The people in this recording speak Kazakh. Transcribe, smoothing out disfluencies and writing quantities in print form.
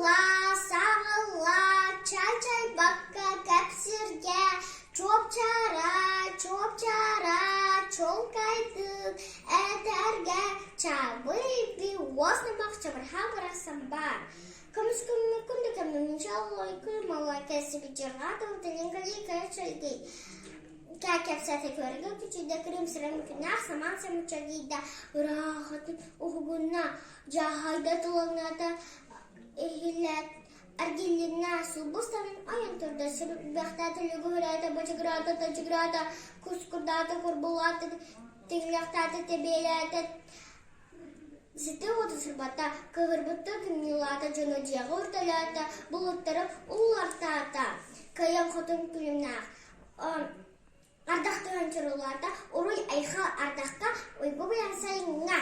Сағылла, сағылла, чай-чай баққа кәпсірге, чоп-чара, чолкайтып, әтәрге, чабый осынымақ чабырға самбар. Көміз күнді кәмдің иншаллай күрмалай кәсібі жырғады, ұтылыңғали кәшілгей. Кәкәпсәті көргі күчіде күрім сірім күнәр, саман сәмічагейді ұрағатын ұғығына, жағайда тұлыңады эхилет аргелина субустанын айын тұрды сірбәқтәті лүгірәді, бачыгырады, тачыгырады, күскұрдады, күрбулады, теңліқтәді, тебеләді. Сеті оты сұрбата, көвірбітті күннелады, жөні жағы ұрталады, бұлыттырып ұллартады. Кайын құтын күлімнақ. Ардақты өнчіруларда, ұруй айқа ардаққа ойғы білән сайынға.